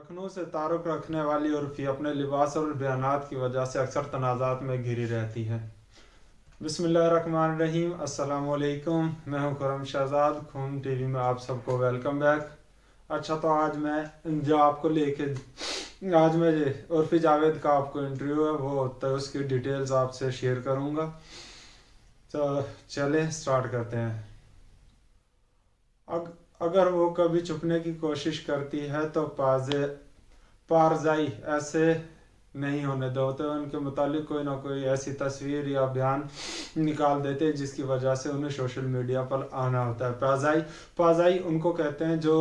लखनऊ से तारुक रखने वाली उर्फी अपने लिबास और बयानात की वजह से अक्सर तनाज़ात में घिरी रहती है। बिस्मिल्लाहिर्रहमानिर्रहीम, अस्सलाम वालेकुम। मैं हूं खुर्रम शहजाद। खून टीवी में आप सबको वेलकम बैक। अच्छा, तो आज मैं जो आपको लेके आज मैं उर्फी जावेद का आपको इंटरव्यू है वो तो उसकी डिटेल्स आपसे शेयर करूंगा। तो चले स्टार्ट करते हैं। अगर वो कभी छुपने की कोशिश करती है तो पारजाई ऐसे नहीं होने दो, तो उनके मुतालिक कोई ना कोई ऐसी तस्वीर या बयान निकाल देते हैं जिसकी वजह से उन्हें सोशल मीडिया पर आना होता है। पारजाई उनको कहते हैं जो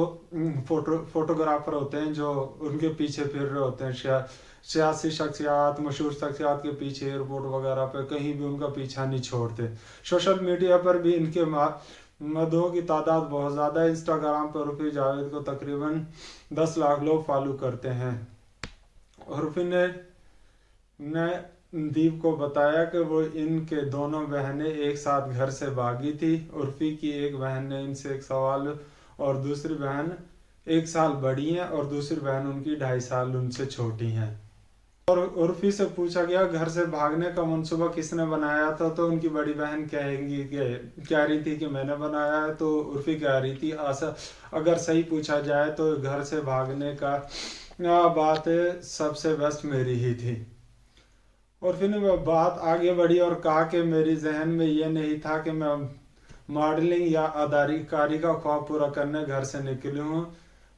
फोटोग्राफर होते हैं जो उनके पीछे फिर रहे होते हैं। सियासी शख्सियात, मशहूर शख्सियात के पीछे एयरपोर्ट वगैरह पे कहीं भी उनका पीछा नहीं छोड़ते। सोशल मीडिया पर भी इनके मदों की तादाद बहुत ज़्यादा है। इंस्टाग्राम पर उर्फी जावेद को तकरीबन 10 लाख लोग फॉलो करते हैं। उर्फी ने दीप को बताया कि वो इनके दोनों बहनें एक साथ घर से भागी थी। उर्फी की एक बहन ने इनसे एक सवाल और दूसरी बहन 1 साल बड़ी हैं और दूसरी बहन उनकी 2.5 साल उनसे छोटी हैं। और उर्फी से पूछा गया घर से भागने का मंसूबा किसने बनाया था, तो उनकी बड़ी बहन कह रही थी कि मैंने बनाया है। तो उर्फी कह रही थी अगर सही पूछा जाए तो घर से भागने का बात सबसे बेस्ट मेरी ही थी। उर्फी ने बात आगे बढ़ी और कहा कि मेरी जहन में ये नहीं था कि मैं मॉडलिंग या अदाकारी का ख्वाब पूरा करने घर से निकली हूँ।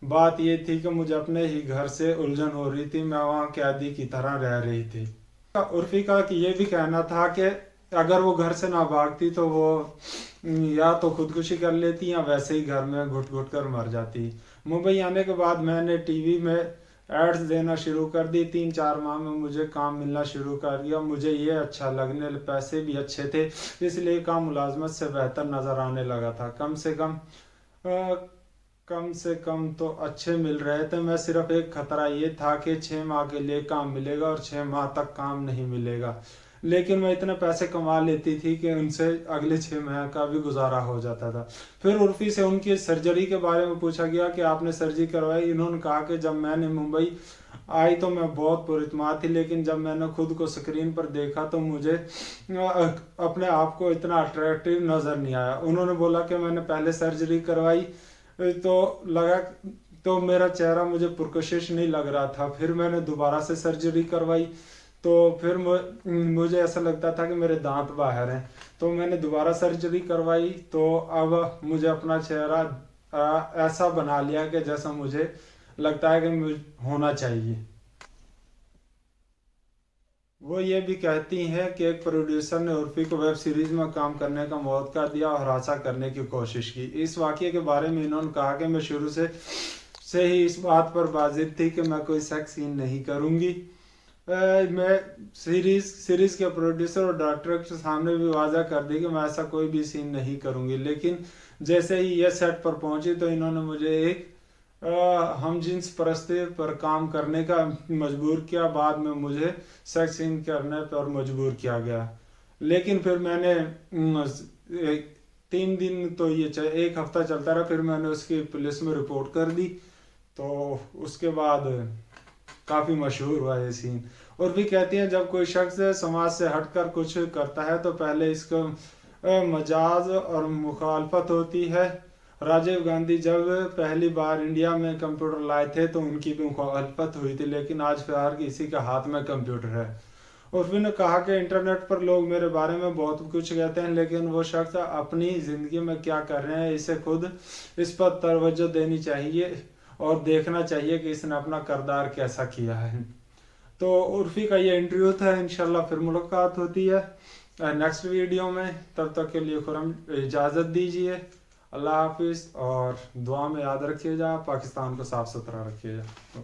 बात ये थी कि मुझे अपने ही घर से उलझन हो रही थी, मैं वहाँ कैदी की तरह रह रही थी। उर्फी का कि ये भी कहना था कि अगर वो घर से ना भागती तो वो या तो खुदकुशी कर लेती या वैसे ही घर में घुट घुट कर मर जाती। मुंबई आने के बाद मैंने टीवी में एड्स देना शुरू कर दी। 3-4 माह में मुझे काम मिलना शुरू कर दिया। मुझे ये अच्छा लगने, पैसे भी अच्छे थे, इसलिए काम मुलाजमत से बेहतर नज़र आने लगा था। कम से कम तो अच्छे मिल रहे थे। मैं सिर्फ एक खतरा ये था कि 6 माह के लिए काम मिलेगा और 6 माह तक काम नहीं मिलेगा, लेकिन मैं इतने पैसे कमा लेती थी कि उनसे अगले 6 माह का भी गुजारा हो जाता था। फिर उर्फी से उनकी सर्जरी के बारे में पूछा गया कि आपने सर्जरी करवाई। इन्होंने कहा कि जब मैंने मुंबई आई तो मैं बहुत पुरइत्मीनान थी, लेकिन जब मैंने खुद को स्क्रीन पर देखा तो मुझे अपने आप को इतना अट्रैक्टिव नज़र नहीं आया। उन्होंने बोला कि मैंने पहले सर्जरी करवाई तो मेरा चेहरा मुझे पुरकशिश नहीं लग रहा था। फिर मैंने दोबारा से सर्जरी करवाई तो फिर मुझे ऐसा लगता था कि मेरे दांत बाहर हैं। तो मैंने दोबारा सर्जरी करवाई तो अब मुझे अपना चेहरा ऐसा बना लिया कि जैसा मुझे लगता है कि मुझे होना चाहिए। वो ये भी कहती हैं कि एक प्रोड्यूसर ने उर्फी को वेब सीरीज में काम करने का मौका दिया और हरासा करने की कोशिश की। इस वाक़ये के बारे में इन्होंने कहा कि मैं शुरू से ही इस बात पर वाजिब थी कि मैं कोई सेक्स सीन नहीं करूँगी। मैं सीरीज के प्रोड्यूसर और डायरेक्टर के सामने भी वाज़ा कर दी कि मैं ऐसा कोई भी सीन नहीं करूँगी, लेकिन जैसे ही ये सेट पर पहुँची तो इन्होंने मुझे एक हम जिन्स परस्ती पर काम करने का मजबूर किया। बाद में मुझे सेक्स सीन करने पर मजबूर किया गया, लेकिन फिर मैंने 3 दिन तो ये 1 हफ्ता चलता रहा। फिर मैंने उसकी पुलिस में रिपोर्ट कर दी तो उसके बाद काफ़ी मशहूर हुआ ये सीन। और भी कहती हैं जब कोई शख्स समाज से हटकर कुछ करता है तो पहले इसका मजाज और मुखालफत होती है। राजीव गांधी जब पहली बार इंडिया में कंप्यूटर लाए थे तो उनकी भी मुखालफत हुई थी, लेकिन आज फिर हर किसी के हाथ में कंप्यूटर है। उर्फी ने कहा कि इंटरनेट पर लोग मेरे बारे में बहुत कुछ कहते हैं, लेकिन वो शख्स अपनी ज़िंदगी में क्या कर रहे हैं इसे खुद इस पर तवज्जो देनी चाहिए और देखना चाहिए कि इसने अपना किरदार कैसा किया है। तो उर्फी का ये इंटरव्यू था। इंशाल्लाह फिर मुलाकात होती है नेक्स्ट वीडियो में। तब तक के लिए खुर्रम इजाज़त दीजिए। अल्लाह हाफिज़ और दुआ में याद रखिएगा, पाकिस्तान को साफ़ सुथरा रखिएगा।